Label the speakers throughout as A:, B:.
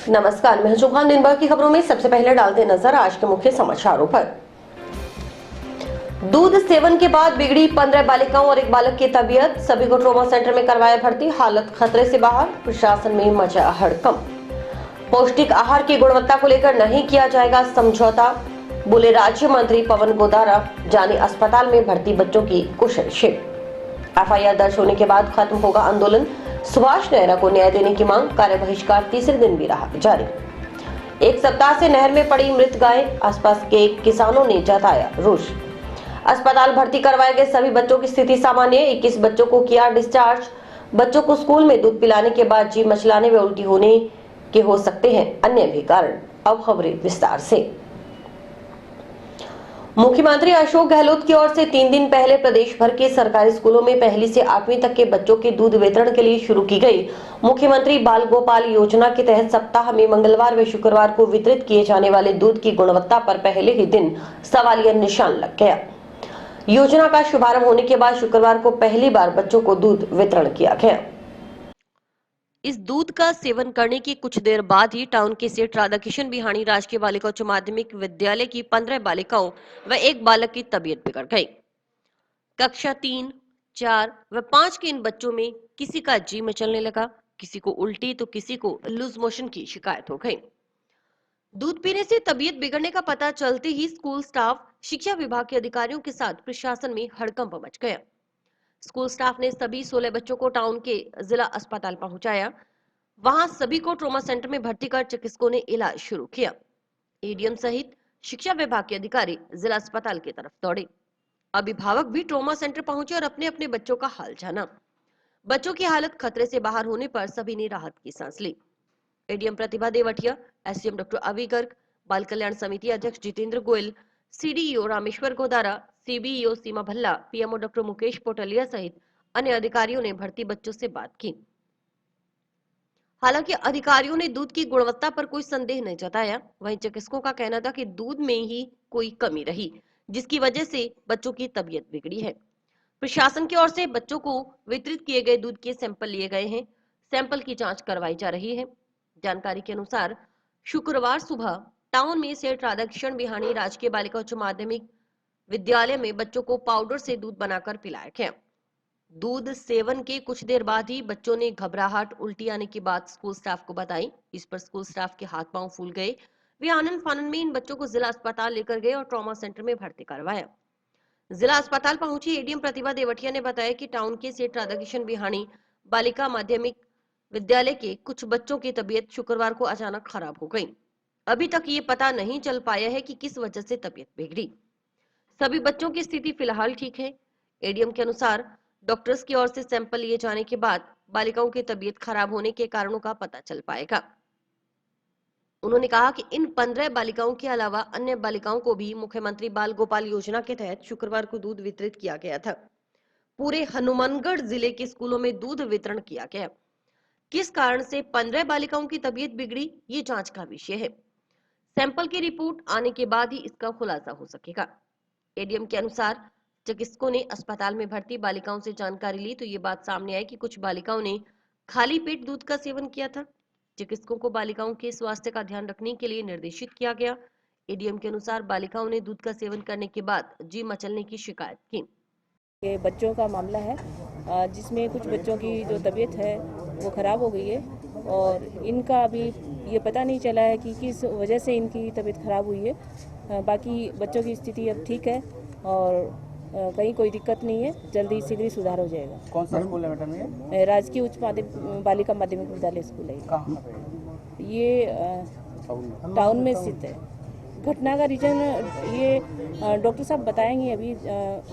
A: नमस्कार, मैं जुबान दिन भर की खबरों में सबसे पहले डालते नजर आज के मुख्य समाचारों पर। दूध सेवन के बाद बिगड़ी 15 बालिकाओं और एक बालक की तबीयत, सभी को ट्रॉमा सेंटर में करवाया भर्ती, हालत खतरे से बाहर, प्रशासन में मचा हड़कंप। पौष्टिक आहार की गुणवत्ता को लेकर नहीं किया जाएगा समझौता, बोले राज्य मंत्री पवन गोदारा, जाने अस्पताल में भर्ती बच्चों की कुशलक्षेम। एफआईआर दर्ज होने के बाद खत्म होगा आंदोलन, सुभाष नेहरा को न्याय देने की मांग, कार्य बहिष्कार तीसरे दिन भी रहा जारी। एक सप्ताह से नहर में पड़ी मृत गाय, आसपास के किसानों ने जताया रोष। अस्पताल भर्ती करवाए गए सभी बच्चों की स्थिति सामान्य, 21 बच्चों को किया डिस्चार्ज। बच्चों को स्कूल में दूध पिलाने के बाद जी मचलाने व उल्टी होने के हो सकते हैं अन्य भी कारण। अब खबरें विस्तार से। मुख्यमंत्री अशोक गहलोत की ओर से 3 दिन पहले प्रदेश भर के सरकारी स्कूलों में 1ली से 8वीं तक के बच्चों के दूध वितरण के लिए शुरू की गई मुख्यमंत्री बाल गोपाल योजना के तहत सप्ताह में मंगलवार व शुक्रवार को वितरित किए जाने वाले दूध की गुणवत्ता पर पहले ही दिन सवालिया निशान लग गया। योजना का शुभारंभ होने के बाद शुक्रवार को पहली बार बच्चों को दूध वितरण किया गया। इस दूध का सेवन करने की कुछ देर बाद ही टाउन के सेठ राधाकिशन बिहाणी राजकीय बालिका उच्च माध्यमिक विद्यालय की 15 बालिकाओं व एक बालक की तबीयत बिगड़ गई। कक्षा 3, 4 व 5 के इन बच्चों में किसी का जी मचलने लगा, किसी को उल्टी तो किसी को लूज मोशन की शिकायत हो गई। दूध पीने से तबीयत बिगड़ने का पता चलते ही स्कूल स्टाफ, शिक्षा विभाग के अधिकारियों के साथ प्रशासन में हड़कंप मच गया। स्कूल स्टाफ ने सभी 16 बच्चों को टाउन के जिला अस्पताल पहुंचाया। वहां सभी को ट्रॉमा सेंटर में भर्ती कर चिकित्सकों ने इलाज शुरू किया। एडीएम सहित शिक्षा विभाग के अधिकारी जिला अस्पताल की तरफ दौड़े। अभिभावक भी ट्रॉमा सेंटर पहुंचे और अपने अपने बच्चों का हाल जाना। बच्चों की हालत खतरे से बाहर होने पर सभी ने राहत की सांस ली। एडीएम प्रतिभा देवटिया, एसडीएम डॉक्टर अवी गर्ग, बाल कल्याण समिति अध्यक्ष जितेंद्र गोयल, सीडीईओ रामेश्वर गोदारा, सीबीईओ सीमा भल्ला, पीएमओ डॉक्टर मुकेश पोटलिया सहित अन्य अधिकारियों ने भर्ती बच्चों से बात की। हालांकि अधिकारियों ने दूध की गुणवत्ता पर कोई संदेह नहीं जताया। वहीं चिकित्सकों का कहना था कि दूध में ही कोई कमी रही, जिसकी वजह से बच्चों की तबीयत बिगड़ी है। प्रशासन की ओर से बच्चों को वितरित किए गए दूध के सैंपल लिए गए हैं। सैंपल की जांच करवाई जा रही है। जानकारी के अनुसार शुक्रवार सुबह टाउन में सेठ राधाकिशन बिहाणी राजकीय बालिका उच्च माध्यमिक विद्यालय में बच्चों को पाउडर से दूध बनाकर पिलाया गया। दूध सेवन के कुछ देर बाद ही बच्चों ने घबराहट, उल्टी आने की बात स्कूल स्टाफ को बताई। इस पर स्कूल स्टाफ के हाथ पांव फूल गए। वे आनंद फानंद में इन बच्चों को जिला अस्पताल लेकर गए और ट्रॉमा सेंटर में भर्ती करवाया। जिला अस्पताल पहुंची एडीएम प्रतिभा देवटिया ने बताया कि टाउन के सेठ राधाकिशन बिहाणी बालिका माध्यमिक विद्यालय के कुछ बच्चों की तबीयत शुक्रवार को अचानक खराब हो गई। अभी तक ये पता नहीं चल पाया है कि किस वजह से तबीयत बिगड़ी। सभी बच्चों की स्थिति फिलहाल ठीक है। एडीएम के अनुसार डॉक्टर्स की ओर से सैंपल लिए जाने के बाद बालिकाओं की तबीयत खराब होने के कारणों का पता चल पाएगा। उन्होंने कहा कि इन 15 बालिकाओं के अलावा अन्य बालिकाओं को भी मुख्यमंत्री बाल गोपाल योजना के तहत शुक्रवार को दूध वितरित किया गया था। पूरे हनुमानगढ़ जिले के स्कूलों में दूध वितरण किया गया। किस कारण से 15 बालिकाओं की तबीयत बिगड़ी, ये जांच का विषय है। सैंपल की रिपोर्ट आने के बाद ही इसका खुलासा हो सकेगा। एडीएम के अनुसार चिकित्सकों ने अस्पताल में भर्ती बालिकाओं से जानकारी ली तो ये बात सामने आई कि कुछ बालिकाओं ने खाली पेट दूध का सेवन किया था। चिकित्सकों को बालिकाओं के स्वास्थ्य का ध्यान रखने के लिए निर्देशित किया गया। एडीएम के अनुसार बालिकाओं ने दूध का सेवन करने के बाद जी मचलने की शिकायत की।
B: ये बच्चों का मामला है जिसमें कुछ बच्चों की जो तबीयत है वो ख़राब हो गई है और इनका अभी ये पता नहीं चला है कि किस वजह से इनकी तबीयत ख़राब हुई है। बाकी बच्चों की स्थिति अब ठीक है और कहीं कोई दिक्कत नहीं है, जल्दी शीघ्र ही सुधार हो जाएगा।
C: कौन सा स्कूल है मैडम ये?
B: राजकीय उच्च माध्यमिक बालिका माध्यमिक विद्यालय स्कूल है।
C: कहाँ पे?
B: ये टाउन में स्थित है। घटना का रीजन ये डॉक्टर साहब बताएंगे, अभी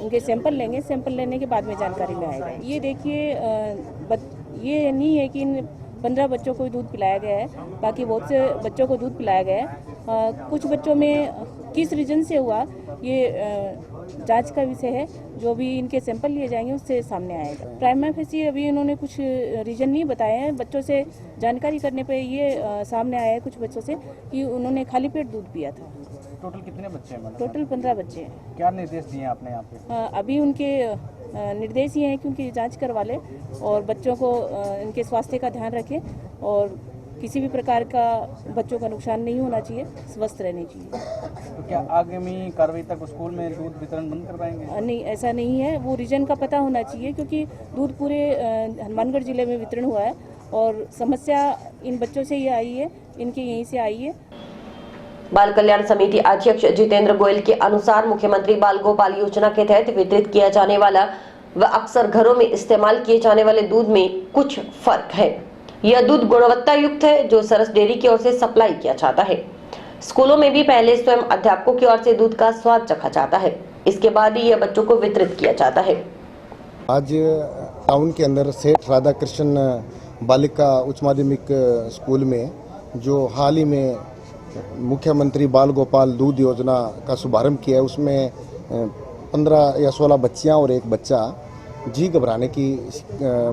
B: उनके सैंपल लेंगे, सैंपल लेने के बाद में जानकारी में आएगा। ये देखिए ये नहीं है कि इन 15 बच्चों को दूध पिलाया गया है, बाकी बहुत से बच्चों को दूध पिलाया गया है। कुछ बच्चों में किस रीजन से हुआ ये जांच का विषय है, जो भी इनके सैंपल लिए जाएंगे उससे सामने आएगा। प्राइमरी फेसी अभी इन्होंने कुछ रीजन नहीं बताए हैं। बच्चों से जानकारी करने पे ये सामने आया है कुछ बच्चों से कि उन्होंने खाली पेट दूध पिया था।
C: टोटल कितने बच्चे हैं मैडम?
B: टोटल 15 बच्चे हैं।
C: क्या निर्देश दिए आपने यहाँ पे?
B: अभी उनके निर्देश ये हैं कि उनकी जांच करवा लें और बच्चों को इनके स्वास्थ्य का ध्यान रखें और किसी भी प्रकार का बच्चों का नुकसान नहीं होना चाहिए, स्वस्थ रहने चाहिए।
C: तो क्या आगामी कार्रवाई तक स्कूल में दूध वितरण बंद कर पाएंगे?
B: नहीं, ऐसा नहीं है, वो रीजन का पता होना चाहिए क्योंकि दूध पूरे हनुमानगढ़ जिले में वितरण हुआ है और समस्या इन बच्चों से ही आई है, इनके यहीं से आई है।
A: बाल कल्याण समिति अध्यक्ष जितेंद्र गोयल के अनुसार मुख्यमंत्री बाल गोपाल योजना के तहत वितरित किया जाने वाला व अक्सर घरों में इस्तेमाल किए जाने वाले दूध में कुछ फर्क है। यह दूध गुणवत्ता युक्त है जो सरस डेयरी की ओर से सप्लाई किया जाता है। स्कूलों में भी पहले स्वयं अध्यापकों की ओर से दूध का स्वाद चखा जाता है, इसके बाद ही यह बच्चों को वितरित किया जाता है।
D: आज टाउन के अंदर सेठ राधा कृष्ण बालिका उच्च माध्यमिक स्कूल में जो हाल ही में मुख्यमंत्री बाल गोपाल दूध योजना का शुभारंभ किया है, उसमें 15 या 16 बच्चियां और एक बच्चा जी घबराने की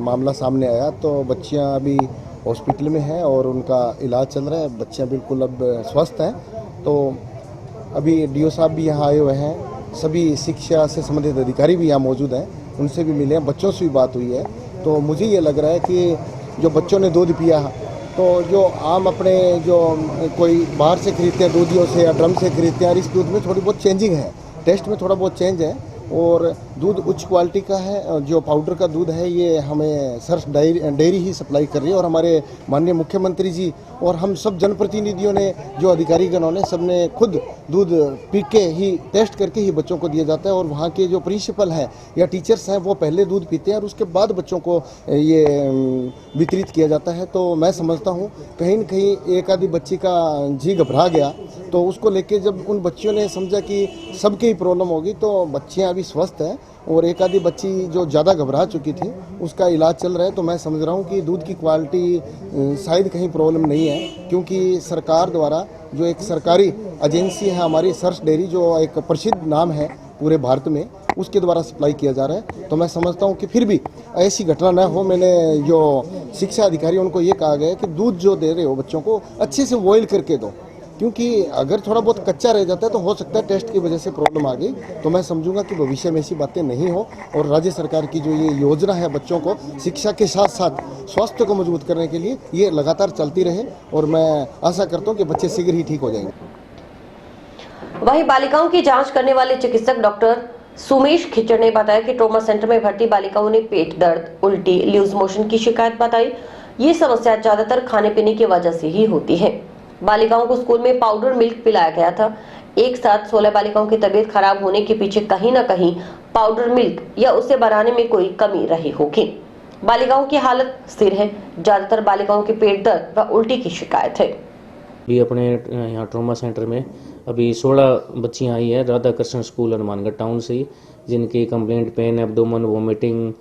D: मामला सामने आया। तो बच्चियां अभी हॉस्पिटल में हैं और उनका इलाज चल रहा है। बच्चियां बिल्कुल अब स्वस्थ हैं। तो अभी डीओ साहब भी यहाँ आए हुए हैं, सभी शिक्षा से संबंधित अधिकारी भी यहाँ मौजूद हैं, उनसे भी मिले हैं, बच्चों से भी बात हुई है। तो मुझे ये लग रहा है कि जो बच्चों ने दूध पिया तो जो आम अपने जो कोई बाहर से खरीदते हैं दूधियों से या ड्रम से खरीदते हैं, इस दूध में थोड़ी बहुत चेंजिंग है, टेस्ट में थोड़ा बहुत चेंज है और दूध उच्च क्वालिटी का है। जो पाउडर का दूध है ये हमें सरस डेयरी ही सप्लाई कर रही है और हमारे माननीय मुख्यमंत्री जी और हम सब जनप्रतिनिधियों ने, जो अधिकारीगणों ने, सबने खुद दूध पी के ही टेस्ट करके ही बच्चों को दिया जाता है। और वहाँ के जो प्रिंसिपल हैं या टीचर्स हैं वो पहले दूध पीते हैं और उसके बाद बच्चों को ये वितरित किया जाता है। तो मैं समझता हूँ कहीं न कहीं एक आधी बच्ची का जी घबरा गया तो उसको लेके जब उन बच्चियों ने समझा कि सबकी ही प्रॉब्लम होगी तो बच्चियाँ अभी स्वस्थ हैं और एक आधी बच्ची जो ज़्यादा घबरा चुकी थी उसका इलाज चल रहा है। तो मैं समझ रहा हूँ कि दूध की क्वालिटी शायद कहीं प्रॉब्लम नहीं है, क्योंकि सरकार द्वारा जो एक सरकारी एजेंसी है हमारी सरस डेयरी, जो एक प्रसिद्ध नाम है पूरे भारत में, उसके द्वारा सप्लाई किया जा रहा है। तो मैं समझता हूँ कि फिर भी ऐसी घटना न हो। मैंने जो शिक्षा अधिकारी उनको ये कहा गया है कि दूध जो दे रहे हो बच्चों को अच्छे से बॉयल करके दो, क्योंकि अगर थोड़ा बहुत कच्चा रह जाता है तो हो सकता है टेस्ट की वजह से प्रॉब्लम आ गई। तो मैं समझूंगा कि भविष्य में ऐसी बातें नहीं हो और राज्य सरकार की जो ये योजना है बच्चों को शिक्षा के साथ साथ स्वास्थ्य को मजबूत करने के लिए, ये लगातार चलती रहे और मैं आशा करता हूँ कि बच्चे शीघ्र ही ठीक हो जाएंगे।
A: वहीं बालिकाओं की जांच करने वाले चिकित्सक डॉक्टर सुमेश खिचड़ ने बताया कि ट्रॉमा सेंटर में भर्ती बालिकाओं ने पेट दर्द, उल्टी, लूज मोशन की शिकायत बताई। ये समस्या ज्यादातर खाने पीने की वजह से ही होती है। बालिकाओं को स्कूल में पाउडर मिल्क पिलाया गया था। एक साथ 16 बालिकाओं की तबीयत खराब होने के पीछे कहीं न कहीं पाउडर मिल्क या उसे बनाने में कोई कमी रही होगी। बालिकाओं की हालत स्थिर है। ज्यादातर बालिकाओं के पेट दर्द व उल्टी की शिकायत है।
E: अभी अपने यहाँ ट्रॉमा सेंटर में अभी 16 बच्चियाँ आई है राधा कृष्ण स्कूल हनुमानगढ़ टाउन से ही, जिनकी कंप्लेंट पेन, एब्डोमन, वोमिटिंग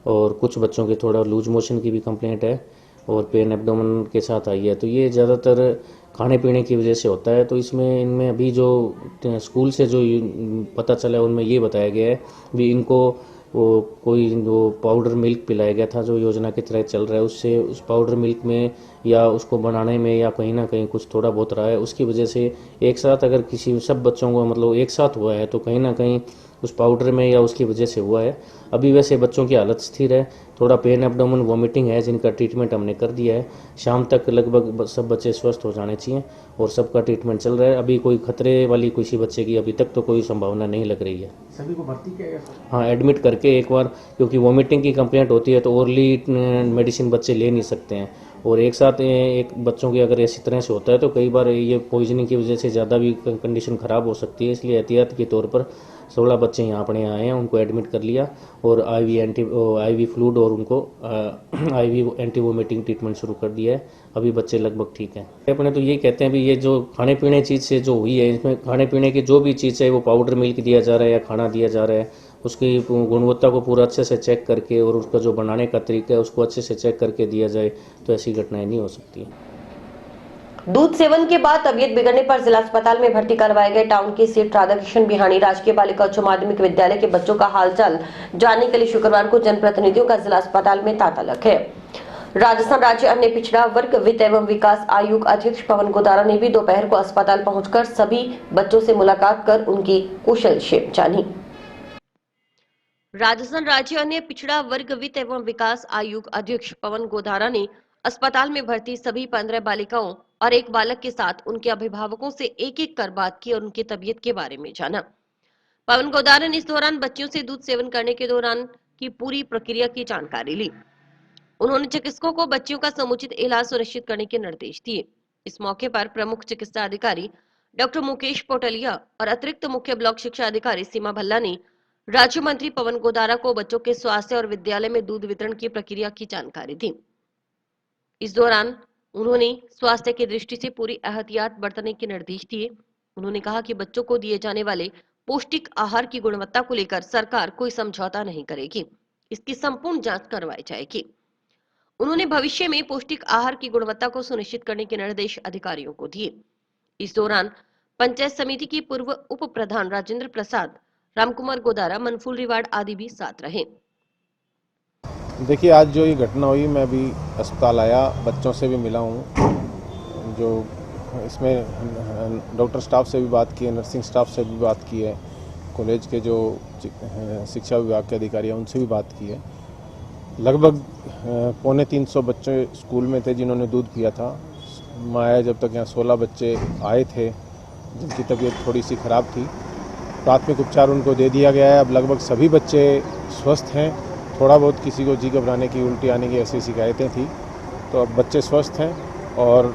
E: और कुछ बच्चों के थोड़ा लूज मोशन की भी कंप्लेंट है और पेन एब्डोमन के साथ आई है। तो ये ज़्यादातर खाने पीने की वजह से होता है। तो इसमें इनमें अभी जो स्कूल से जो पता चला है उनमें ये बताया गया है भी इनको वो कोई जो पाउडर मिल्क पिलाया गया था जो योजना के तहत चल रहा है, उससे उस पाउडर मिल्क में या उसको बनाने में या कहीं ना कहीं कुछ थोड़ा बहुत रहा है, उसकी वजह से एक साथ अगर किसी सब बच्चों को मतलब एक साथ हुआ है तो कहीं ना कहीं उस पाउडर में या उसकी वजह से हुआ है। अभी वैसे बच्चों की हालत स्थिर है, थोड़ा पेन एब्डोमेन वोमिटिंग है जिनका ट्रीटमेंट हमने कर दिया है। शाम तक लगभग सब बच्चे स्वस्थ हो जाने चाहिए और सबका ट्रीटमेंट चल रहा है। अभी कोई खतरे वाली किसी बच्चे की अभी तक तो कोई संभावना नहीं लग रही है।
C: सभी को भर्ती किया गया?
E: हाँ, एडमिट करके एक बार, क्योंकि वोमिटिंग की कंप्लेंट होती है तो ओरली मेडिसिन बच्चे ले नहीं सकते हैं और एक साथ एक बच्चों की अगर इसी तरह से होता है तो कई बार ये पॉइजनिंग की वजह से ज़्यादा भी कंडीशन ख़राब हो सकती है। इसलिए एहतियात के तौर पर 16 बच्चे यहाँ अपने आए हैं, उनको एडमिट कर लिया और आईवी फ्लूइड और उनको आईवी एंटी वोमिटिंग ट्रीटमेंट शुरू कर दिया है। अभी बच्चे लगभग ठीक हैं। अपने तो ये कहते हैं भी ये जो खाने पीने चीज़ से जो हुई है, इसमें खाने पीने की जो भी चीज़ है वो पाउडर मिल्क दिया जा रहा है या खाना दिया जा रहा है, उसकी गुणवत्ता को पूरा अच्छे से चेक करके और उसका जो बनाने का तरीका है उसको अच्छे से चेक करके दिया जाए तो ऐसी घटनाएं नहीं हो सकती।
A: दूध सेवन के बाद तबीयत बिगड़ने पर जिला अस्पताल में भर्ती करवाए गए टाउन के सेठ राधाकृष्ण बिहानी राजकीय बालिका उच्च माध्यमिक विद्यालय के बच्चों का हालचाल जानने के लिए शुक्रवार को जनप्रतिनिधियों का जिला अस्पताल में तांता लगा है। राजस्थान राज्य अन्य पिछड़ा वर्ग वित्त एवं विकास आयोग अध्यक्ष पवन गोदारा ने भी दोपहर को अस्पताल पहुंचकर सभी बच्चों से मुलाकात कर उनकी कुशलक्षेम जानी। राजस्थान राज्य अन्य पिछड़ा वर्ग वित्त एवं विकास आयोग अध्यक्ष पवन गोदारा ने अस्पताल में भर्ती सभी 15 बालिकाओं और एक बालक के साथ उनके अभिभावकों से एक-एक कर बात की और उनकी तबीयत के बारे में जाना। पवन गोदारा ने इस दौरान बच्चियों से दूध सेवन करने के दौरान की पूरी प्रक्रिया की जानकारी ली। उन्होंने चिकित्सकों को बच्चियों का समुचित इलाज सुनिश्चित करने के निर्देश दिए। इस मौके पर प्रमुख चिकित्सा अधिकारी डॉक्टर मुकेश पोटलिया और अतिरिक्त मुख्य ब्लॉक शिक्षा अधिकारी सीमा भल्ला ने राज्य मंत्री पवन गोदारा को बच्चों के स्वास्थ्य और विद्यालय में दूध वितरण की प्रक्रिया की जानकारी दी। इस दौरान उन्होंने स्वास्थ्य की दृष्टि से पूरी एहतियात बरतने के निर्देश दिए। उन्होंने कहा कि बच्चों को दिए जाने वाले पौष्टिक आहार की गुणवत्ता को लेकर सरकार कोई समझौता नहीं करेगी, इसकी संपूर्ण जांच करवाई जाएगी। उन्होंने भविष्य में पौष्टिक आहार की गुणवत्ता को सुनिश्चित करने के निर्देश अधिकारियों को दिए। इस दौरान पंचायत समिति की पूर्व उप प्रधान राजेंद्र प्रसाद, रामकुमार गोदारा, मनफूल रिवाड़ आदि भी साथ रहे।
F: देखिए, आज जो ये घटना हुई, मैं अभी अस्पताल आया, बच्चों से भी मिला हूँ। जो इसमें डॉक्टर स्टाफ से भी बात की है, नर्सिंग स्टाफ से भी बात की है, कॉलेज के जो शिक्षा विभाग के अधिकारी हैं उनसे भी बात की है। लगभग 250 बच्चे स्कूल में थे जिन्होंने दूध पिया था। मैं आया जब तक यहाँ 16 बच्चे आए थे जिनकी तबीयत थोड़ी सी ख़राब थी। प्राथमिक उपचार उनको दे दिया गया है। अब लगभग सभी बच्चे स्वस्थ हैं। थोड़ा बहुत किसी को जी घबराने की, उल्टी आने की ऐसी शिकायतें थी, तो अब बच्चे स्वस्थ हैं। और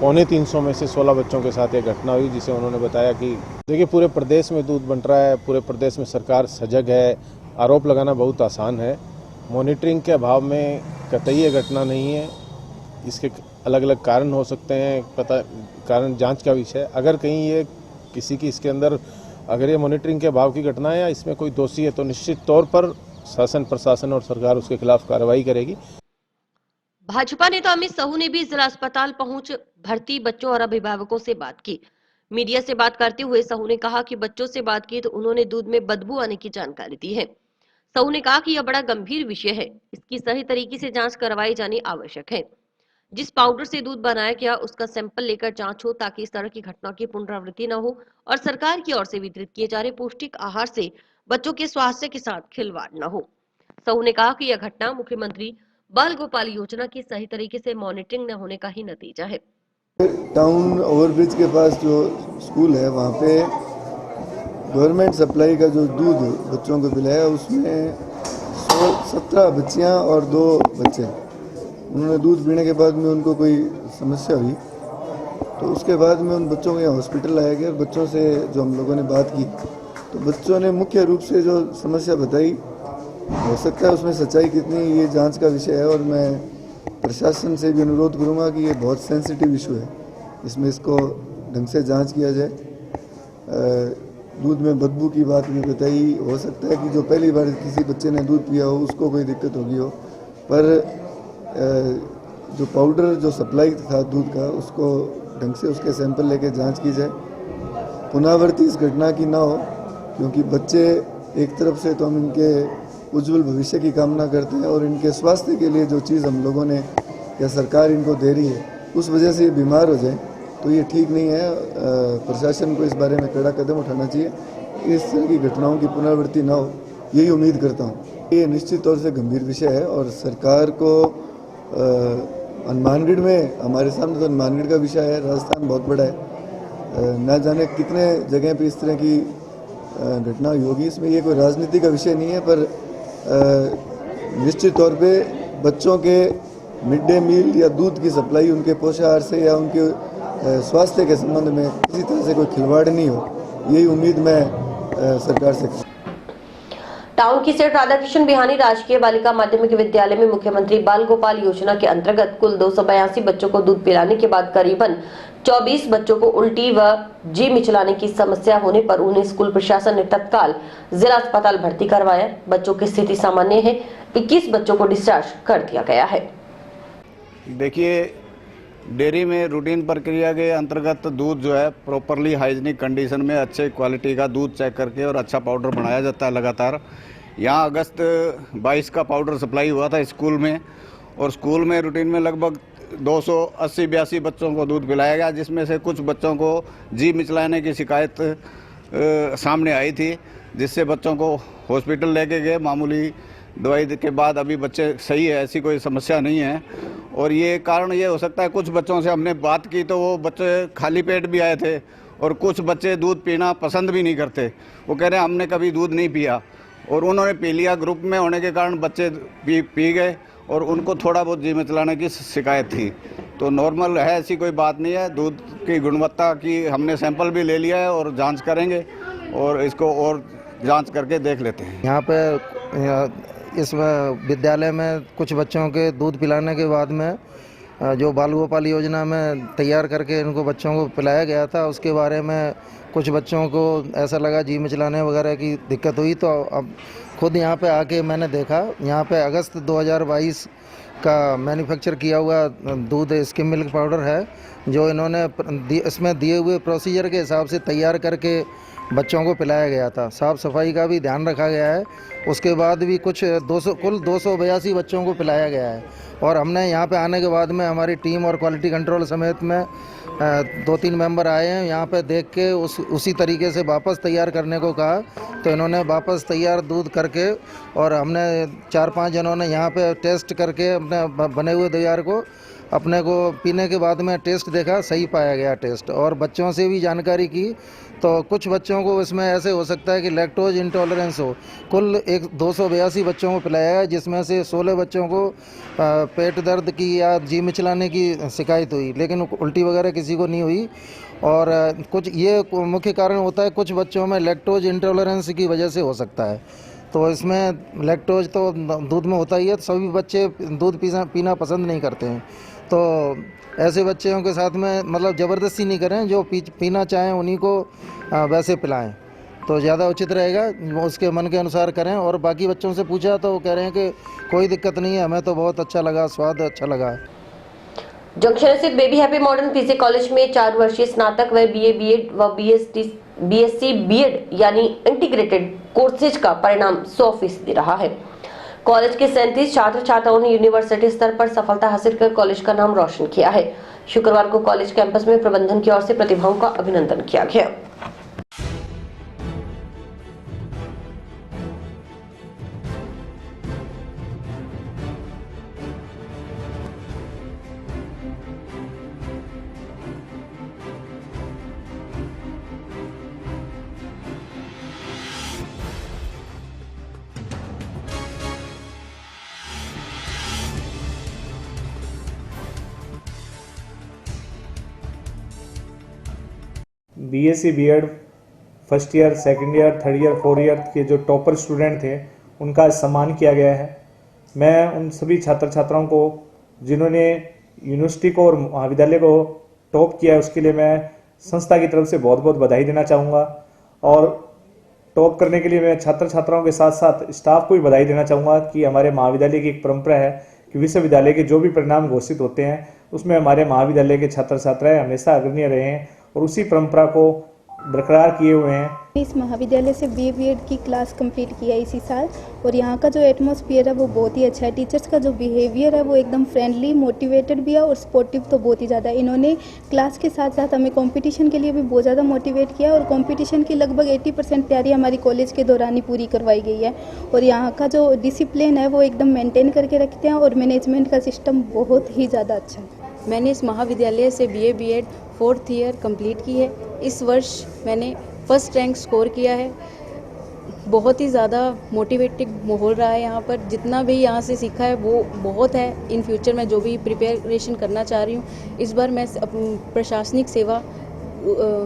F: 350 में से 16 बच्चों के साथ एक घटना हुई जिसे उन्होंने बताया कि देखिए, पूरे प्रदेश में दूध बंट रहा है, पूरे प्रदेश में सरकार सजग है। आरोप लगाना बहुत आसान है। मॉनिटरिंग के अभाव में कतई ये घटना नहीं है। इसके अलग अलग कारण हो सकते हैं, कारण जांच का विषय। अगर कहीं ये किसी की इसके अंदर अगर ये मॉनिटरिंग के अभाव की घटना है या इसमें कोई दोषी है तो निश्चित तौर पर शासन, प्रशासन और सरकार उसके खिलाफ कार्रवाई करेगी।
A: भाजपा नेता अमित साहू ने भी जिला अस्पताल पहुंच भर्ती बच्चों और अभिभावकों से बात की। मीडिया से बात करते हुए साहू ने कहा कि बच्चों से बात की तो उन्होंने दूध में बदबू आने की जानकारी दी है। साहू ने कहा कि यह बड़ा गंभीर विषय है, इसकी सही तरीके से जांच करवाई जानी आवश्यक है। जिस पाउडर से दूध बनाया गया उसका सैंपल लेकर जांच हो ताकि इस तरह की घटना की पुनरावृत्ति न हो और सरकार की ओर से वितरित किए जा रहे पौष्टिक आहार से बच्चों के स्वास्थ्य के साथ खिलवाड़ न हो। साहू ने कहा कि यह घटना मुख्यमंत्री बाल गोपाल योजना की सही तरीके से मॉनिटरिंग न होने का ही नतीजा है।
G: टाउन ओवरब्रिज के पास जो स्कूल है वहाँ पे गवर्नमेंट सप्लाई का जो दूध बच्चों को पिलाया उसमें 17 बच्चियाँ और 2 बच्चे, उन्होंने दूध पीने के बाद में उनको कोई समस्या हुई तो उसके बाद में उन बच्चों को यहाँ हॉस्पिटल लाया गया। और बच्चों से जो हम लोगों ने बात की तो बच्चों ने मुख्य रूप से जो समस्या बताई, हो सकता है उसमें सच्चाई कितनी ये जांच का विषय है। और मैं प्रशासन से भी अनुरोध करूंगा कि ये बहुत सेंसिटिव इशू है, इसमें इसको ढंग से जांच किया जाए। दूध में बदबू की बात भी बताई, हो सकता है कि जो पहली बार किसी बच्चे ने दूध पिया हो उसको कोई दिक्कत होगी हो, पर जो पाउडर जो सप्लाई था दूध का उसको ढंग से उसके सैंपल लेके जांच की जाए। पुनरावृत्ति इस घटना की ना हो, क्योंकि बच्चे एक तरफ से तो हम इनके उज्जवल भविष्य की कामना करते हैं और इनके स्वास्थ्य के लिए जो चीज़ हम लोगों ने या सरकार इनको दे रही है उस वजह से ये बीमार हो जाए तो ये ठीक नहीं है। प्रशासन को इस बारे में कड़ा कदम उठाना चाहिए, इस तरह की घटनाओं की पुनरावृत्ति ना हो, यही उम्मीद करता हूँ। ये निश्चित तौर से गंभीर विषय है और सरकार को हनुमानगढ़ में, हमारे सामने तो हनुमानगढ़ का विषय है, राजस्थान बहुत बड़ा है, न जाने कितने जगह पे इस तरह की घटना हुई होगी। इसमें ये कोई राजनीति का विषय नहीं है, पर निश्चित तौर पे बच्चों के मिड डे मील या दूध की सप्लाई उनके पोषाहार से या उनके स्वास्थ्य के संबंध में किसी तरह से कोई खिलवाड़ नहीं हो, यही उम्मीद मैं सरकार से।
A: टाउन की सेठ राधाकृष्ण बिहानी राजकीय बालिका माध्यमिक विद्यालय में मुख्यमंत्री बाल गोपाल योजना के अंतर्गत कुल 282 बच्चों को दूध पिलाने के बाद करीबन 24 बच्चों को उल्टी व जी मिचलाने की समस्या होने पर उन्हें स्कूल प्रशासन ने तत्काल जिला अस्पताल भर्ती करवाया। बच्चों की स्थिति सामान्य है, 21 बच्चों को डिस्चार्ज कर दिया गया है।
C: देखिए, डेयरी में रूटीन प्रक्रिया के अंतर्गत दूध जो है प्रॉपरली हाइजीनिक कंडीशन में अच्छे क्वालिटी का दूध चेक करके और अच्छा पाउडर बनाया जाता है लगातार। यहाँ अगस्त 22 का पाउडर सप्लाई हुआ था स्कूल में और स्कूल में रूटीन में लगभग 280-82 बच्चों को दूध पिलाया गया, जिसमें से कुछ बच्चों को जी मिचलाने की शिकायत सामने आई थी, जिससे बच्चों को हॉस्पिटल लेके गए। मामूली दवाई के बाद अभी बच्चे सही है, ऐसी कोई समस्या नहीं है। और ये कारण ये हो सकता है, कुछ बच्चों से हमने बात की तो वो बच्चे खाली पेट भी आए थे और कुछ बच्चे दूध पीना पसंद भी नहीं करते। वो कह रहे हैं हमने कभी दूध नहीं पिया और उन्होंने पी लिया। ग्रुप में होने के कारण बच्चे पी गए और उनको थोड़ा बहुत जी में चलाने की शिकायत थी। तो नॉर्मल है, ऐसी कोई बात नहीं है। दूध की गुणवत्ता की हमने सैंपल भी ले लिया है और जांच करेंगे और इसको और जांच करके देख लेते हैं।
H: यहाँ पे इस विद्यालय में कुछ बच्चों के दूध पिलाने के बाद में जो बाल गोपाल योजना में तैयार करके इनको बच्चों को पिलाया गया था, उसके बारे में कुछ बच्चों को ऐसा लगा जी में चलाने वगैरह की दिक्कत हुई। तो अब खुद यहाँ पे आके मैंने देखा, यहाँ पे अगस्त 2022 का मैन्युफैक्चर किया हुआ दूध स्किम मिल्क पाउडर है, जो इन्होंने इसमें दिए हुए प्रोसीजर के हिसाब से तैयार करके बच्चों को पिलाया गया था। साफ़ सफाई का भी ध्यान रखा गया है। उसके बाद भी कुछ कुल 282 बच्चों को पिलाया गया है। और हमने यहाँ पे आने के बाद में हमारी टीम और क्वालिटी कंट्रोल समेत में 2-3 मेंबर आए हैं, यहाँ पे देख के उसी तरीके से वापस तैयार करने को कहा। तो इन्होंने वापस तैयार दूध करके, और हमने 4-5 जनों ने यहाँ पे टेस्ट करके अपने बने हुए तैयार को अपने को पीने के बाद में टेस्ट देखा, सही पाया गया टेस्ट। और बच्चों से भी जानकारी की तो कुछ बच्चों को इसमें ऐसे हो सकता है कि लैक्टोज इंटॉलरेंस हो। कुल 282 बच्चों को पिलाया है, जिसमें से 16 बच्चों को पेट दर्द की या जी मिचलाने की शिकायत हुई, लेकिन उल्टी वगैरह किसी को नहीं हुई। और कुछ ये मुख्य कारण होता है, कुछ बच्चों में लैक्टोज इंटॉलरेंस की वजह से हो सकता है। तो इसमें लैक्टोज तो दूध में होता ही है, सभी बच्चे दूध पीना पसंद नहीं करते हैं। तो ऐसे बच्चों के साथ में मतलब ज़बरदस्ती नहीं करें, जो पीना चाहें उन्हीं को वैसे पिलाएं तो ज़्यादा उचित रहेगा। उसके मन के अनुसार करें। और बाकी बच्चों से पूछा तो वो कह रहे हैं कि कोई दिक्कत नहीं है, हमें तो बहुत अच्छा लगा, स्वाद अच्छा लगा।
A: जंक्शन स्थित baby happy modern PG college में 4 वर्षीय स्नातक व बीए बीएड व बीएससी बीएड यानी इंटीग्रेटेड कोर्सेज का परिणाम 100% रहा है। कॉलेज के 37 छात्र छात्राओं ने यूनिवर्सिटी स्तर पर सफलता हासिल कर कॉलेज का नाम रोशन किया है। शुक्रवार को कॉलेज कैंपस में प्रबंधन की ओर से प्रतिभाओं का अभिनंदन किया गया।
I: BSc BEd first year, second year, third year, fourth year के जो टॉपर स्टूडेंट थे उनका सम्मान किया गया है। मैं उन सभी छात्र छात्राओं को जिन्होंने यूनिवर्सिटी को और महाविद्यालय को टॉप किया है, उसके लिए मैं संस्था की तरफ से बहुत बहुत बधाई देना चाहूँगा। और टॉप करने के लिए मैं छात्र छात्राओं के साथ साथ स्टाफ को भी बधाई देना चाहूँगा कि हमारे महाविद्यालय की एक परंपरा है कि विश्वविद्यालय के जो भी परिणाम घोषित होते हैं उसमें हमारे महाविद्यालय के छात्र छात्राएं हमेशा अग्रणी रहे हैं और उसी परंपरा को बरकरार किए हुए हैं।
J: इस महाविद्यालय से बीए बीएड की क्लास कंप्लीट किया इसी साल, और यहाँ का जो एटमॉस्फेयर है वो बहुत ही अच्छा है। टीचर्स का जो बिहेवियर है वो एकदम फ्रेंडली, मोटिवेटेड भी है और स्पोर्टिव तो बहुत ही ज़्यादा है। इन्होंने क्लास के साथ साथ हमें कंपटीशन के लिए भी बहुत ज़्यादा मोटिवेट किया और कंपटीशन की लगभग 80% तैयारी हमारी कॉलेज के दौरान ही पूरी करवाई गई है। और यहाँ का जो डिसिप्लिन है वो एकदम मेनटेन करके रखते हैं और मैनेजमेंट का सिस्टम बहुत ही ज़्यादा अच्छा है।
K: मैंने इस महाविद्यालय से BA BEd 4th year complete की है। इस वर्ष मैंने फर्स्ट रैंक स्कोर किया है। बहुत ही ज़्यादा मोटिवेटिंग माहौल रहा है यहाँ पर। जितना भी यहाँ से सीखा है वो बहुत है। इन फ्यूचर मैं जो भी प्रिपरेशन करना चाह रही हूँ, इस बार मैं प्रशासनिक सेवा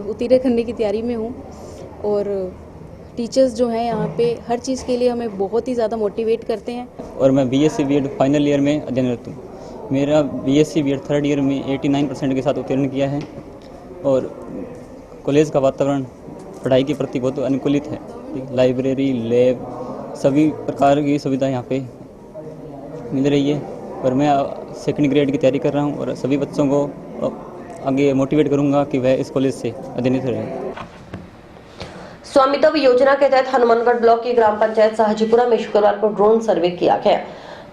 K: उत्तीर्ण करने की तैयारी में हूँ। और टीचर्स जो हैं यहाँ पे हर चीज़ के लिए हमें बहुत ही ज़्यादा मोटिवेट करते हैं।
L: और मैं बीएससी बीएड फाइनल ईयर में अध्ययनरत हूँ। मेरा बीएससी बीएड थर्ड ईयर में 89% के साथ उत्तीर्ण किया है। और कॉलेज का वातावरण पढ़ाई के प्रति बहुत अनुकूलित है। लाइब्रेरी, लैब, सभी प्रकार की सुविधा यहाँ पे मिल रही है। और मैं सेकंड ग्रेड की तैयारी कर रहा हूँ और सभी बच्चों को आगे मोटिवेट करूँगा कि वह इस कॉलेज से अध्ययनित रहें।
A: स्वामित्व योजना के तहत हनुमानगढ़ ब्लॉक की ग्राम पंचायत साहजीपुरा में शुक्रवार को ड्रोन सर्वे किया गया।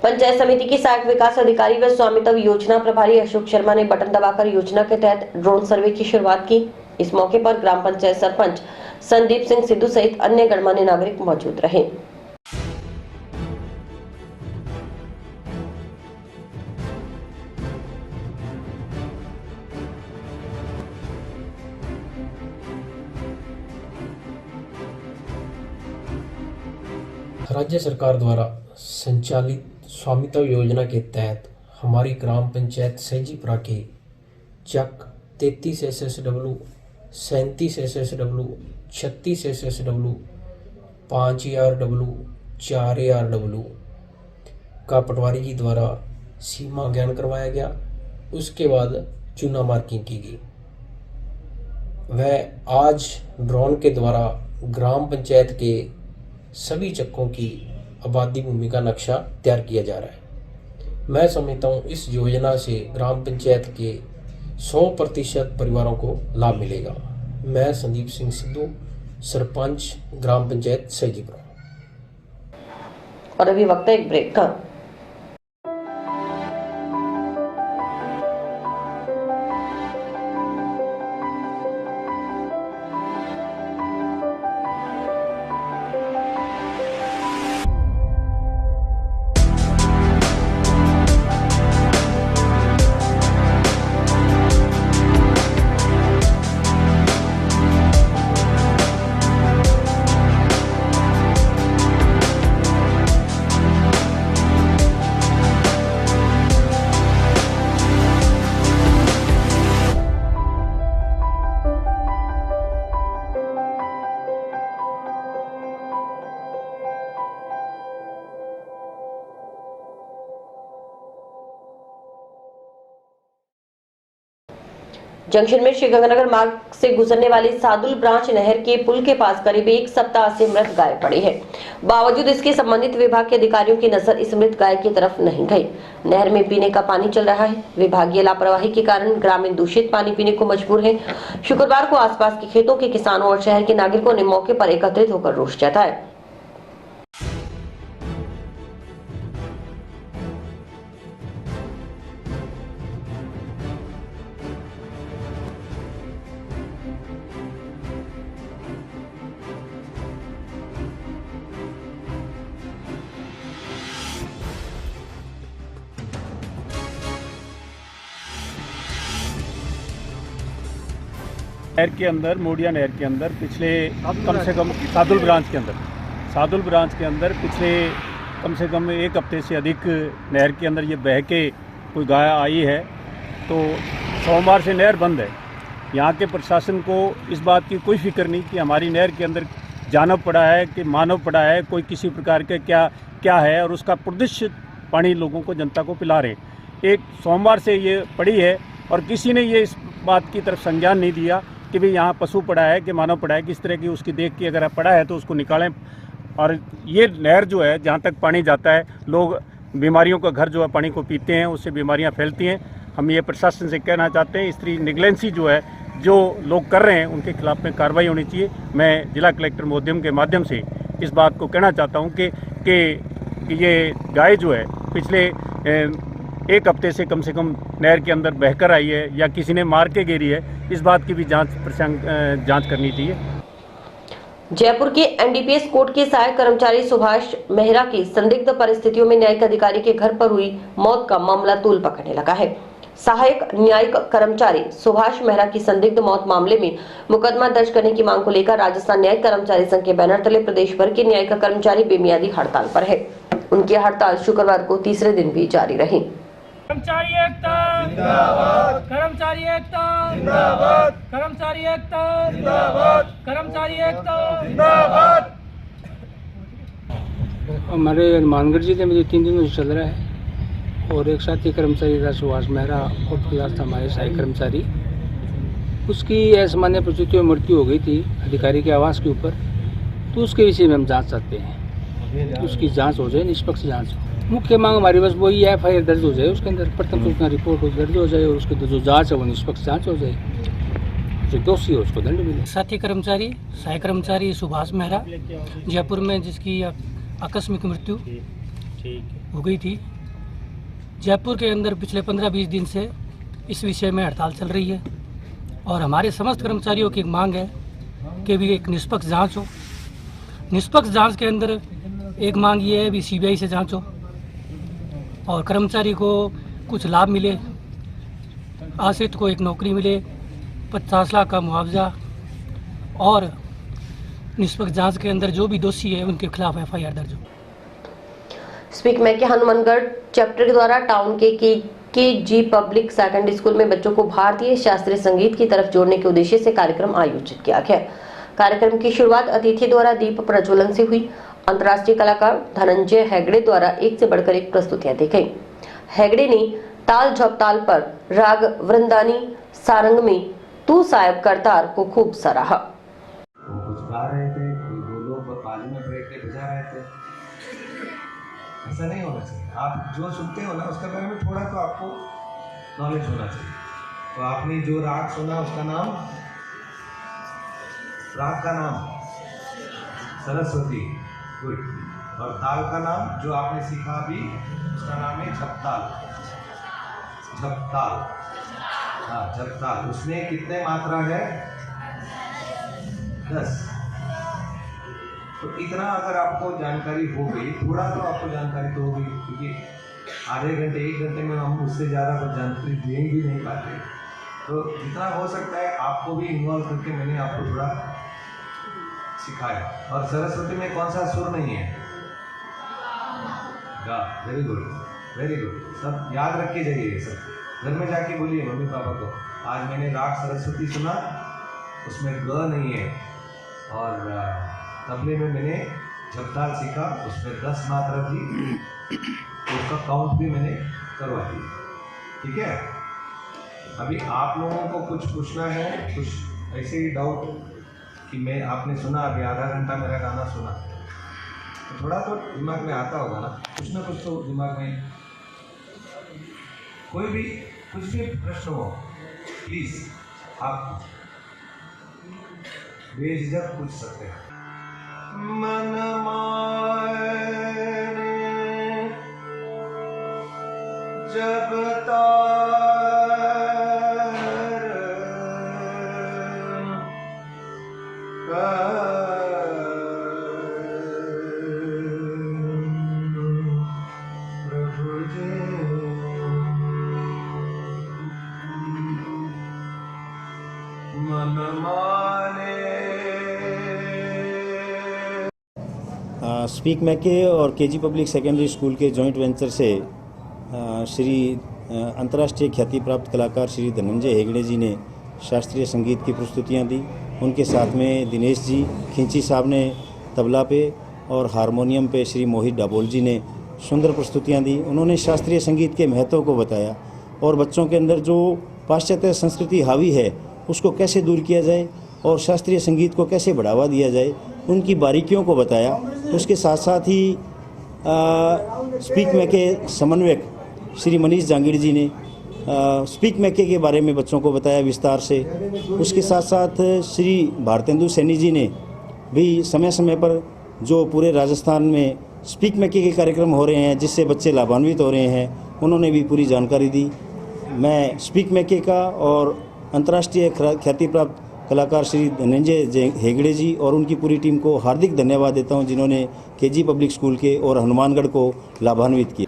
A: पंचायत समिति की सहायक विकास अधिकारी व स्वामित्व योजना प्रभारी अशोक शर्मा ने बटन दबाकर योजना के तहत ड्रोन सर्वे की शुरुआत की। इस मौके पर ग्राम पंचायत सरपंच संदीप सिंह सिद्धू सहित अन्य गणमान्य नागरिक मौजूद रहे।
M: राज्य सरकार द्वारा संचालित स्वामित्व योजना के तहत हमारी ग्राम पंचायत सैजीपुरा के चक 33 SSW, 37 SSW, 36 SSW, 5 ARW, 4 ARW का पटवारी जी द्वारा सीमा ज्ञान करवाया गया। उसके बाद चूना मार्किंग की गई। वह आज ड्रोन के द्वारा ग्राम पंचायत के सभी चक्कों की आबादी भूमि का नक्शा तैयार किया जा रहा है। मैं समझता हूँ इस योजना से ग्राम पंचायत के 100% परिवारों को लाभ मिलेगा। मैं संदीप सिंह सिद्धू, सरपंच ग्राम पंचायत सैजीपुरा।
A: और अभी वक्त है एक ब्रेक का। जंक्शन में श्रीगंगानगर मार्ग से गुजरने वाली सादुल ब्रांच नहर के पुल के पास करीब 1 सप्ताह से मृत गाय पड़ी है। बावजूद इसके संबंधित विभाग के अधिकारियों की नजर इस मृत गाय की तरफ नहीं गई। नहर में पीने का पानी चल रहा है। विभागीय लापरवाही के कारण ग्रामीण दूषित पानी पीने को मजबूर हैं। शुक्रवार को आसपास के खेतों के किसानों और शहर के नागरिकों ने मौके पर एकत्रित होकर रोष जताया।
N: नहर के अंदर, मोडिया नहर के अंदर पिछले कम से कम सादुल ब्रांच के अंदर पिछले कम से कम 1 हफ्ते से अधिक नहर के अंदर ये बह के कोई गाय आई है। तो सोमवार से नहर बंद है। यहाँ के प्रशासन को इस बात की कोई फिक्र नहीं कि हमारी नहर के अंदर जानव पड़ा है कि मानव पड़ा है, कोई किसी प्रकार के क्या है, और उसका प्रदूषित पानी लोगों को, जनता को पिला रहे। एक सोमवार से ये पड़ी है और किसी ने ये इस बात की तरफ संज्ञान नहीं दिया कि भाई यहाँ पशु पड़ा है कि मानव पड़ा है, किस तरह की उसकी देख के अगर पड़ा है तो उसको निकालें। और ये नहर जो है, जहाँ तक पानी जाता है, लोग बीमारियों का घर जो है पानी को पीते हैं, उससे बीमारियाँ फैलती हैं। हम ये प्रशासन से कहना चाहते हैं, इस तरह निगलेंसी जो है, जो लोग कर रहे हैं, उनके खिलाफ में कार्रवाई होनी चाहिए। मैं जिला कलेक्टर महोदय के माध्यम से इस बात को कहना चाहता हूँ कि ये गाय जो है पिछले 1 हफ्ते से कम नहर के अंदर बहकर आई है या किसी ने मार के गिरी है, इस बात की भी जांच करनी चाहिए।
A: जयपुर के एनडीपीएस कोर्ट के सहायक कर्मचारी सुभाष मेहरा की संदिग्ध परिस्थितियों में न्यायिक अधिकारी के घर पर हुई मौत का मामला तूल पकड़ने लगा है। सहायक न्यायिक कर्मचारी सुभाष मेहरा की संदिग्ध मौत मामले में मुकदमा दर्ज करने की मांग को लेकर राजस्थान न्यायिक कर्मचारी संघ के बैनर तले प्रदेश भर के न्यायिक कर्मचारी बेमियादी हड़ताल पर है। उनकी हड़ताल शुक्रवार को तीसरे दिन भी जारी रही।
O: कर्मचारी एकता जिंदाबाद, कर्मचारी एकता जिंदाबाद, कर्मचारी एकता जिंदाबाद, कर्मचारी एकता जिंदाबाद।
P: हमारे हनुमानगढ़ जिले में 3 दिनों से चल रहा है और एक साथी कर्मचारी था सुभाष मेहरा, कोर्ट क्लास था हमारे सहायक कर्मचारी, उसकी असामान्य परिस्थितियों में मृत्यु हो गई थी अधिकारी के आवास के ऊपर। तो उसके विषय में हम जांच चाहते हैं, उसकी जांच हो जाए, निष्पक्ष जांच हो। मुख्य मांग हमारी बस वही है, FIR दर्ज हो जाए, उसके अंदर प्रथम सूचना रिपोर्ट दर्ज हो जाए और उसके जो जांच है वो निष्पक्ष जांच हो जाए, जो दोषी हो उसको दंड मिले।
O: साथी कर्मचारी सहायक कर्मचारी सुभाष मेहरा जयपुर में, जिसकी आकस्मिक मृत्यु हो गई थी। जयपुर के अंदर पिछले 15-20 दिन से इस विषय में हड़ताल चल रही है और हमारे समस्त कर्मचारियों की मांग है कि भी एक निष्पक्ष जाँच हो। निष्पक्ष जाँच के अंदर एक मांग ये है भी CBI से जाँच हो और कर्मचारी को कुछ लाभ मिले, आश्रित को एक नौकरी मिले, 50 लाख का मुआवजा और निष्पक्ष जांच के अंदर जो भी दोषी है उनके खिलाफ FIR दर्ज हो।
A: स्पीक मैके हनुमानगढ़ चैप्टर के द्वारा टाउन के जी पब्लिक सेकेंडरी स्कूल में बच्चों को भारतीय शास्त्रीय संगीत की तरफ जोड़ने के उद्देश्य से कार्यक्रम आयोजित किया गया। कार्यक्रम की शुरुआत अतिथि द्वारा दीप प्रज्वलन से हुई। अंतर्राष्ट्रीय कलाकार धनंजय हेगड़े द्वारा एक से बढ़कर एक प्रस्तुतियां दी गई। हेगड़े ने ताल झपताल पर राग वृंदानी सारंग में तू साहेब करतार को खूब सराहा।
Q: कुछ गा रहे थे, कोई दो लोग बाजू में बैठ के बजा रहे थे। ऐसा नहीं होना चाहिए। आप जो सुनते हो ना उसके बारे में थोड़ा तो आपको नॉलेज होना चाहिए। तो आपने जो राग सुना उसका नाम, राग का नाम सरस्वती, गुड। और ताल का नाम जो आपने सीखा अभी उसका नाम है झपताल। झपताल, हाँ झपताल। उसमें कितने मात्रा है? 10। तो इतना अगर आपको जानकारी हो गई, थोड़ा तो आपको जानकारी तो होगी, क्योंकि आधे घंटे 1 घंटे में हम उससे ज़्यादा कुछ जानकारी दे भी नहीं पाते। तो जितना हो सकता है आपको भी इन्वॉल्व करके मैंने आपको थोड़ा सिखाया। और सरस्वती में कौन सा सुर नहीं है? गा। Very good, very good. सब याद रख के जाइए। सब घर में जाके बोलिए मम्मी पापा को, आज मैंने राग सरस्वती सुना, उसमें ग नहीं है। और तबले में मैंने झपताल सीखा, उसमें 10 मात्रा थी, तो उसका काउंट भी मैंने करवा दिया। ठीक है। अभी आप लोगों को कुछ पूछना है, कुछ ऐसे ही डाउट कि मैं आपने सुना अभी आधा घंटा मेरा गाना सुना, तो थोड़ा तो दिमाग में आता होगा ना, कुछ ना कुछ तो दिमाग में। कोई भी कुछ भी प्रश्न हो प्लीज आप बेझिझक पूछ सकते हैं। मन माने जब
R: स्पीक मैके और केजी पब्लिक सेकेंडरी स्कूल के जॉइंट वेंचर से श्री अंतर्राष्ट्रीय ख्याति प्राप्त कलाकार श्री धनंजय हेगड़े जी ने शास्त्रीय संगीत की प्रस्तुतियां दी। उनके साथ में दिनेश जी खिंची साहब ने तबला पे और हारमोनियम पे श्री मोहित डाबोल जी ने सुंदर प्रस्तुतियां दी। उन्होंने शास्त्रीय संगीत के महत्व को बताया और बच्चों के अंदर जो पाश्चात्य संस्कृति हावी है उसको कैसे दूर किया जाए और शास्त्रीय संगीत को कैसे बढ़ावा दिया जाए, उनकी बारीकियों को बताया। उसके साथ साथ ही स्पीक मैके समन्वयक श्री मनीष जांगीड़ जी ने स्पीक मैके के बारे में बच्चों को बताया विस्तार से। उसके साथ साथ श्री भारतेंदु सैनी जी ने भी समय समय पर जो पूरे राजस्थान में स्पीक मैके के कार्यक्रम हो रहे हैं जिससे बच्चे लाभान्वित हो रहे हैं, उन्होंने भी पूरी जानकारी दी। मैं स्पीक मैके का और अंतर्राष्ट्रीय ख्याति प्राप्त कलाकार श्री धनंजय हेगड़े जी और उनकी पूरी टीम को हार्दिक धन्यवाद देता हूं, जिन्होंने केजी पब्लिक स्कूल के और हनुमानगढ़ को लाभान्वित किया।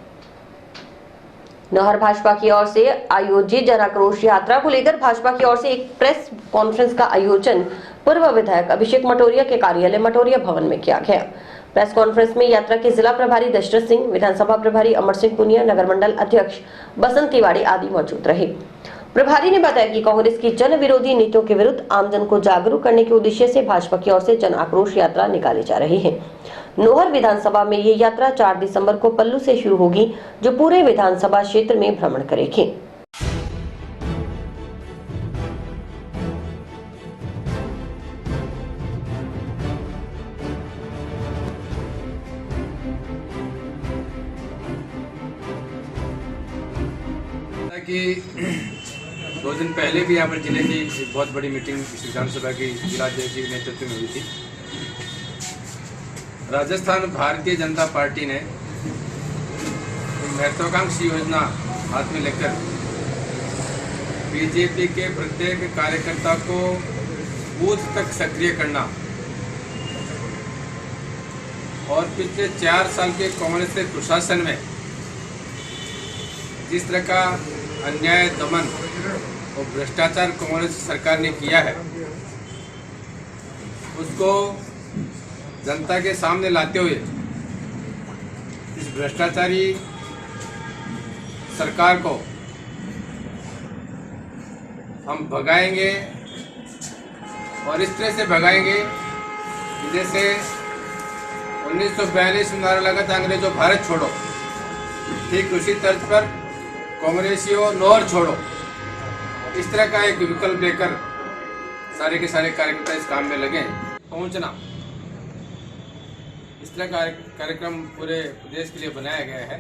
A: नौहर भाजपा की ओर से आयोजित जन आक्रोश यात्रा को लेकर भाजपा की ओर से एक प्रेस कॉन्फ्रेंस का आयोजन पूर्व विधायक अभिषेक मटोरिया के कार्यालय मटोरिया भवन में किया गया। प्रेस कॉन्फ्रेंस में यात्रा के जिला प्रभारी दशरथ सिंह, विधानसभा प्रभारी अमर सिंह पुनिया, नगर मंडल अध्यक्ष बसंत तिवारी आदि मौजूद रहे। प्रभारी ने बताया कि कांग्रेस की जन विरोधी नीतियों के विरुद्ध आमजन को जागरूक करने के उद्देश्य से भाजपा की ओर से जन आक्रोश यात्रा निकाली जा रही है। नौहर विधानसभा में ये यात्रा 4 दिसंबर को पल्लू से शुरू होगी, जो पूरे विधानसभा क्षेत्र में भ्रमण करेगी।
S: कि 2 दिन पहले भी यहाँ पर जिले की एक बहुत बड़ी मीटिंग विधानसभा की जिलाध्यक्ष जी के नेतृत्व में हुई थी। राजस्थान भारतीय जनता पार्टी ने एक महत्वाकांक्षी योजना हाथ में लेकर बीजेपी के प्रत्येक कार्यकर्ता को बूथ तक सक्रिय करना और पिछले 4 साल के कांग्रेस के प्रशासन में जिस तरह का अन्याय, दमन और भ्रष्टाचार कांग्रेस सरकार ने किया है, उसको जनता के सामने लाते हुए इस भ्रष्टाचारी सरकार को हम भगाएंगे और इस तरह से भगाएंगे कि जैसे 1942 में नारा लगा था अंग्रेजों भारत छोड़ो, ठीक उसी तर्ज पर कांग्रेसियों नौर छोड़ो, इस तरह का एक विकल्प लेकर सारे के सारे कार्यकर्ता इस काम में लगे पहुंचना। इस तरह का कार्यक्रम पूरे प्रदेश के लिए बनाया गया है।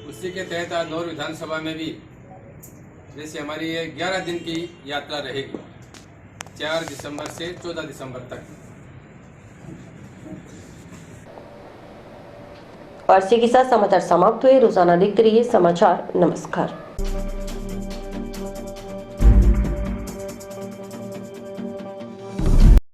S: उसी के तहत आज नौर विधानसभा में भी जैसे हमारी ये 11 दिन की यात्रा रहेगी, 4 दिसंबर से 14 दिसंबर तक।
A: और इसी के साथ समाचार समाप्त हुए। रोजाना देखते रहिए समाचार। नमस्कार।